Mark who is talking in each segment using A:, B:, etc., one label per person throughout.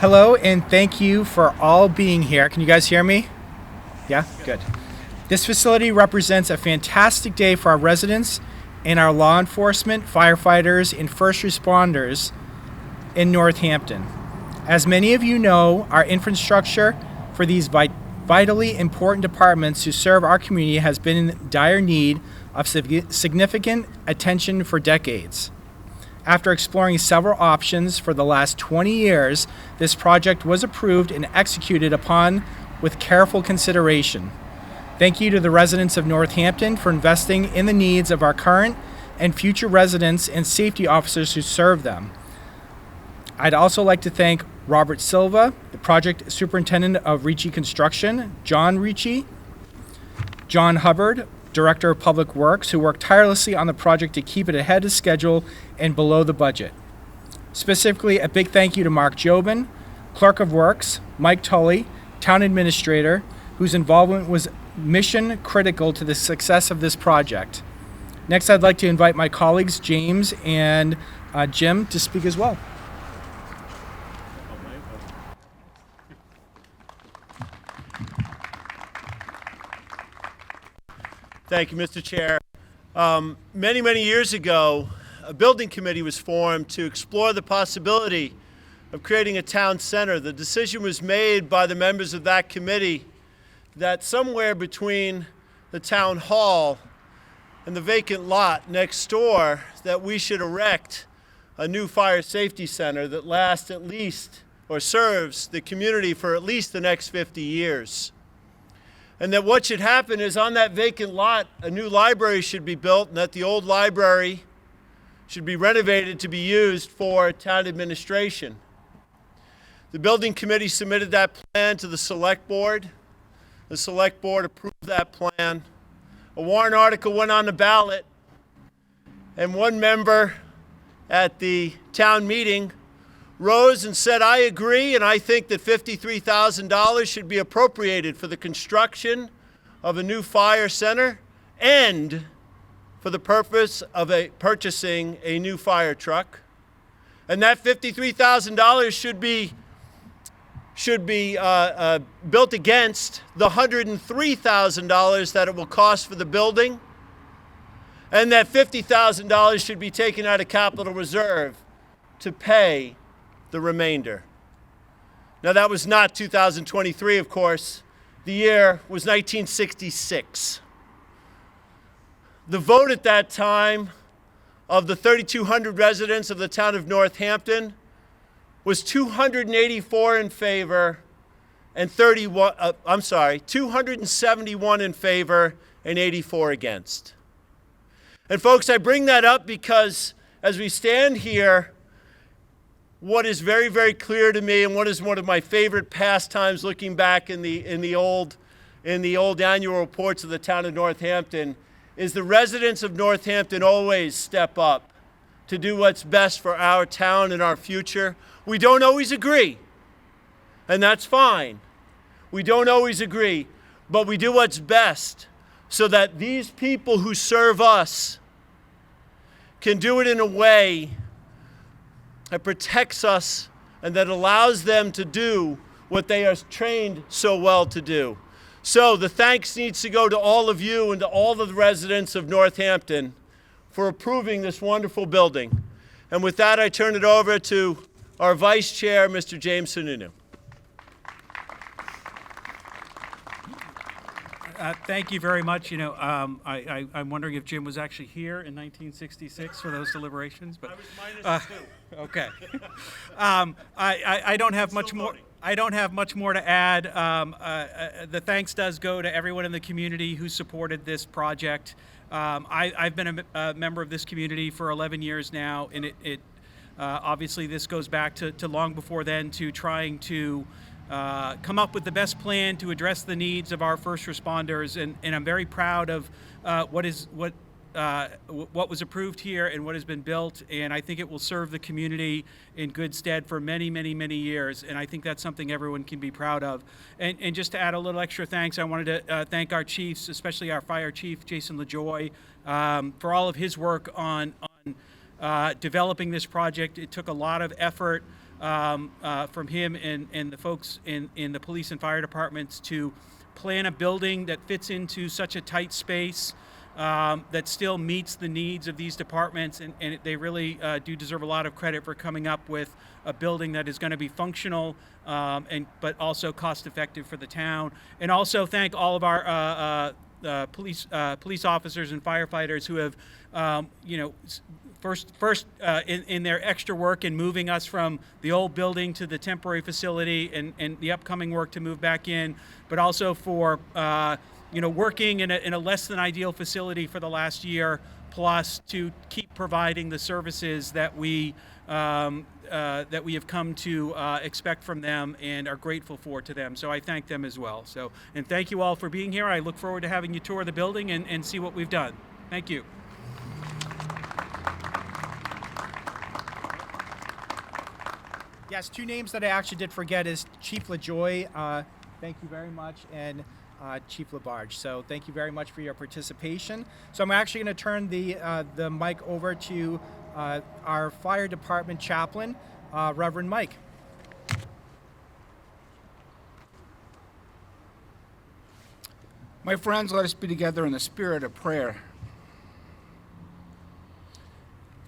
A: Hello, and thank you for all being here. Can you guys hear me? Yeah? Good. This facility represents a fantastic day for our residents and our law enforcement, firefighters, and first responders in Northampton. As many of you know, our infrastructure for these vitally important departments to serve our community has been in dire need of significant attention for decades. After exploring several options for the last 20 years, this project was approved and executed upon with careful consideration. Thank you to the residents of Northampton for investing in the needs of our current and future residents and safety officers who serve them. I'd also like to thank Robert Silva, the project superintendent of Ricci Construction, John Ricci, John Hubbard, Director of Public Works, who worked tirelessly on the project to keep it ahead of schedule and below the budget. Specifically, a big thank you to Mark Jobin, Clerk of Works, Mike Tully, Town Administrator, whose involvement was mission critical to the success of this project. Next, I'd like to invite my colleagues, James and Jim, to speak as well.
B: Thank you, Mr. Chair. Many years ago, a building committee was formed to explore the possibility of creating a town center. The decision was made by the members of that committee that somewhere between the town hall and the vacant lot next door that we should erect a new fire safety center that lasts at least, or serves the community for at least the next 50 years. And that what should happen is on that vacant lot, a new library should be built, and that the old library should be renovated to be used for town administration. The building committee submitted that plan to the select board. The select board approved that plan. A warrant article went on the ballot, and one member at the town meeting rose and said, "I agree, and I think that $53,000 should be appropriated for the construction of a new fire center and for the purpose of purchasing a new fire truck. And that $53,000 should be built against the $103,000 that it will cost for the building, and that $50,000 should be taken out of capital reserve to pay the remainder." Now, that was not 2023, of course. The year was 1966. The vote at that time of the 3,200 residents of the town of Northampton was 284 in favor and 271 in favor and 84 against. And folks, I bring that up because as we stand here, what is very clear to me, and what is one of my favorite pastimes looking back in the old annual reports of the town of Northampton, is the residents of Northampton always step up to do what's best for our town and our future. We don't always agree, and that's fine. We don't always agree, but we do what's best so that these people who serve us can do it in a way that protects us and that allows them to do what they are trained so well to do. So the thanks needs to go to all of you and to all of the residents of Northampton for approving this wonderful building. And with that, I turn it over to our Vice Chair, Mr. James Sununu.
C: Thank you very much. I'm wondering if Jim was actually here in 1966 for those deliberations, but
B: I was minus 2.
C: okay. I don't have much more. I don't have much more to add. The thanks does go to everyone in the community who supported this project. I've been a member of this community for 11 years now, and obviously this goes back to long before then, to trying to come up with the best plan to address the needs of our first responders, and I'm very proud of what was approved here and what has been built, and I think it will serve the community in good stead for many years, and I think that's something everyone can be proud of. And just to add a little extra thanks, I wanted to thank our chiefs, especially our fire chief, Jason LaJoy, for all of his work on developing this project. It took a lot of effort from him and the folks in the police and fire departments to plan a building that fits into such a tight space that still meets the needs of these departments, and they really do deserve a lot of credit for coming up with a building that is going to be functional but also cost effective for the town. And also thank all of our police officers and firefighters who have first in their extra work in moving us from the old building to the temporary facility and the upcoming work to move back in, but also for working in a less than ideal facility for the last year plus to keep providing the services that we have come to expect from them and are grateful for to them. So I thank them as well. And thank you all for being here. I look forward to having you tour the building and see what we've done. Thank you.
A: Yes, two names that I actually did forget is Chief LaJoy, thank you very much, and Chief LaBarge. So thank you very much for your participation. So I'm actually going to turn the mic over to our fire department chaplain, Reverend Mike.
D: My friends, let us be together in the spirit of prayer.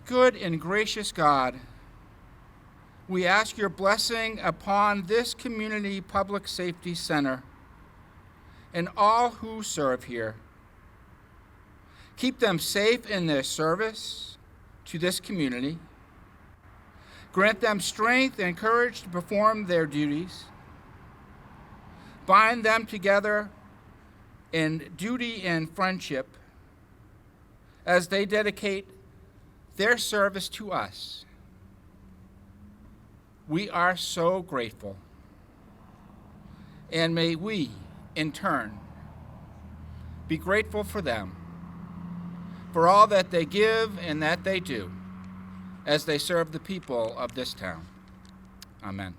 D: Good and gracious God, we ask your blessing upon this community public safety center and all who serve here. Keep them safe in their service to this community. Grant them strength and courage to perform their duties. Bind them together in duty and friendship as they dedicate their service to us. We are so grateful, and may we, in turn, be grateful for them, for all that they give and that they do as they serve the people of this town. Amen.